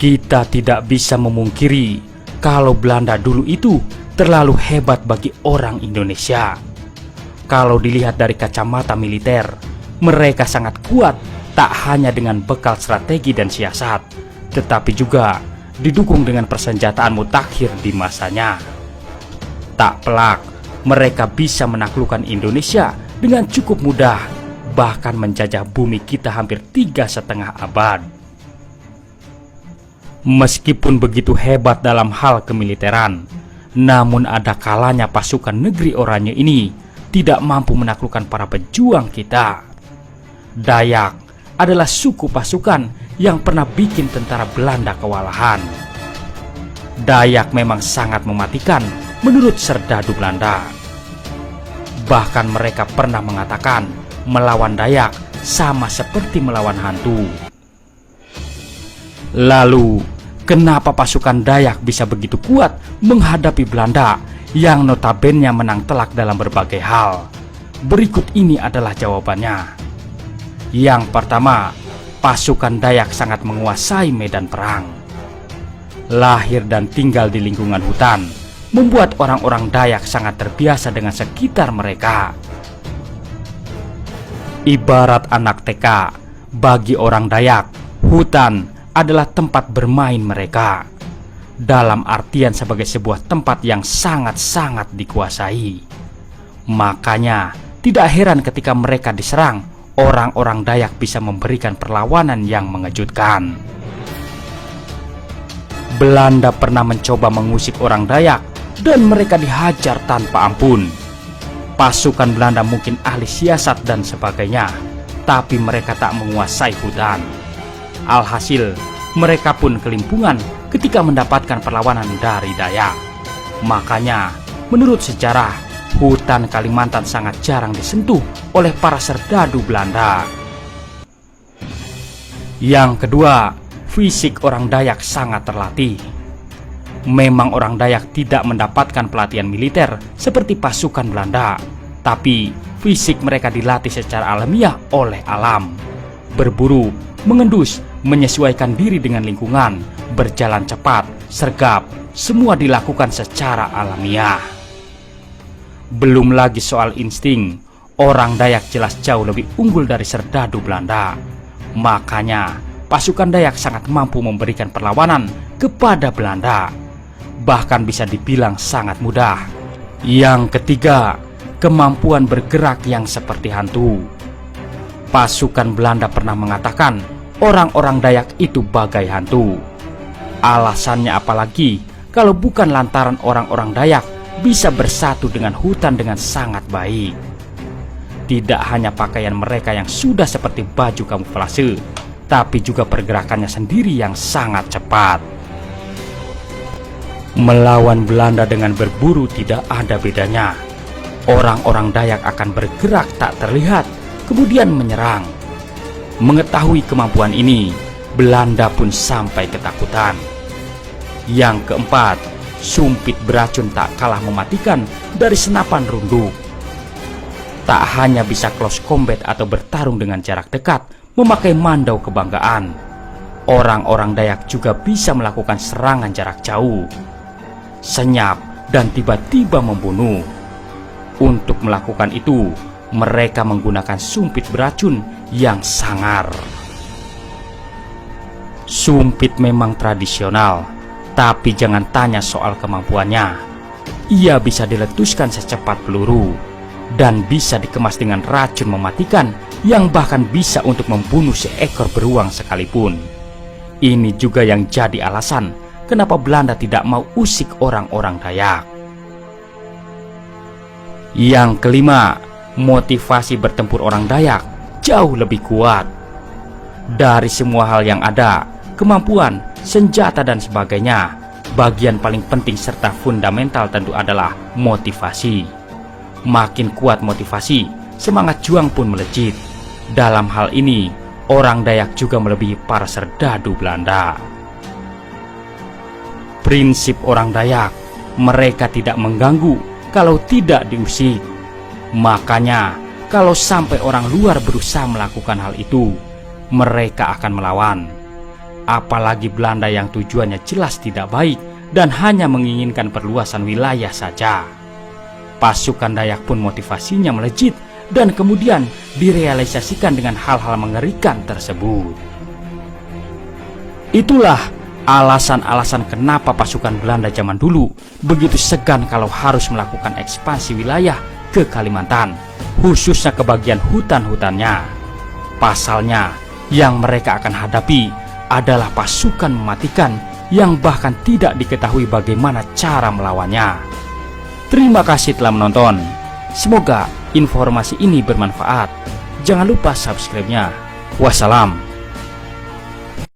Kita tidak bisa memungkiri kalau Belanda dulu itu terlalu hebat bagi orang Indonesia. Kalau dilihat dari kacamata militer, mereka sangat kuat tak hanya dengan bekal strategi dan siasat, tetapi juga didukung dengan persenjataan mutakhir di masanya. Tak pelak, mereka bisa menaklukkan Indonesia dengan cukup mudah, bahkan menjajah bumi kita hampir 3,5 abad. Meskipun begitu hebat dalam hal kemiliteran, namun ada kalanya pasukan negeri Oranye ini tidak mampu menaklukkan para pejuang kita. Dayak adalah suku pasukan yang pernah bikin tentara Belanda kewalahan. Dayak memang sangat mematikan menurut serdadu Belanda. Bahkan mereka pernah mengatakan melawan Dayak sama seperti melawan hantu. Lalu, kenapa pasukan Dayak bisa begitu kuat menghadapi Belanda yang notabene menang telak dalam berbagai hal? Berikut ini adalah jawabannya. Yang pertama, pasukan Dayak sangat menguasai medan perang. Lahir dan tinggal di lingkungan hutan membuat orang-orang Dayak sangat terbiasa dengan sekitar mereka. Ibarat anak TK, bagi orang Dayak, hutan adalah tempat bermain mereka, dalam artian sebagai sebuah tempat yang sangat-sangat dikuasai. Makanya tidak heran ketika mereka diserang, orang-orang Dayak bisa memberikan perlawanan yang mengejutkan. Belanda pernah mencoba mengusik orang Dayak dan mereka dihajar tanpa ampun. Pasukan Belanda mungkin ahli siasat dan sebagainya, tapi mereka tak menguasai hutan. Alhasil, mereka pun kelimpungan ketika mendapatkan perlawanan dari Dayak. Makanya, menurut sejarah, hutan Kalimantan sangat jarang disentuh oleh para serdadu Belanda. Yang kedua, fisik orang Dayak sangat terlatih. Memang orang Dayak tidak mendapatkan pelatihan militer seperti pasukan Belanda, tapi fisik mereka dilatih secara alamiah oleh alam. Berburu, mengendus, menyesuaikan diri dengan lingkungan, berjalan cepat, sergap, semua dilakukan secara alamiah. Belum lagi soal insting, orang Dayak jelas jauh lebih unggul dari serdadu Belanda. Makanya, pasukan Dayak sangat mampu memberikan perlawanan kepada Belanda. Bahkan bisa dibilang sangat mudah. Yang ketiga, kemampuan bergerak yang seperti hantu. Pasukan Belanda pernah mengatakan orang-orang Dayak itu bagai hantu. Alasannya apalagi kalau bukan lantaran orang-orang Dayak bisa bersatu dengan hutan dengan sangat baik. Tidak hanya pakaian mereka yang sudah seperti baju kamuflase, tapi juga pergerakannya sendiri yang sangat cepat. Melawan Belanda dengan berburu tidak ada bedanya. Orang-orang Dayak akan bergerak tak terlihat, kemudian menyerang. Mengetahui kemampuan ini, Belanda pun sampai ketakutan. Yang keempat, sumpit beracun tak kalah mematikan dari senapan runduk. Tak hanya bisa close combat atau bertarung dengan jarak dekat memakai mandau kebanggaan, orang-orang Dayak juga bisa melakukan serangan jarak jauh, senyap dan tiba-tiba membunuh. Untuk melakukan itu, mereka menggunakan sumpit beracun yang sangar. Sumpit memang tradisional, tapi jangan tanya soal kemampuannya. Ia bisa diletuskan secepat peluru dan bisa dikemas dengan racun mematikan yang bahkan bisa untuk membunuh seekor beruang sekalipun. Ini juga yang jadi alasan kenapa Belanda tidak mau usik orang-orang Dayak. Yang kelima, motivasi bertempur orang Dayak jauh lebih kuat. Dari semua hal yang ada, kemampuan, senjata dan sebagainya, bagian paling penting serta fundamental tentu adalah motivasi. Makin kuat motivasi, semangat juang pun melejit. Dalam hal ini, orang Dayak juga melebihi para serdadu Belanda. Prinsip orang Dayak, mereka tidak mengganggu kalau tidak diusik. Makanya, kalau sampai orang luar berusaha melakukan hal itu, mereka akan melawan. apalagi Belanda yang tujuannya jelas tidak baik dan hanya menginginkan perluasan wilayah saja. Pasukan Dayak pun motivasinya melejit dan kemudian direalisasikan dengan hal-hal mengerikan tersebut. Itulah alasan-alasan kenapa pasukan Belanda zaman dulu begitu segan kalau harus melakukan ekspansi wilayah ke Kalimantan, khususnya ke bagian hutan-hutannya. Pasalnya, yang mereka akan hadapi adalah pasukan mematikan yang bahkan tidak diketahui bagaimana cara melawannya. Terima kasih telah menonton. Semoga informasi ini bermanfaat. Jangan lupa subscribe-nya. Wassalam.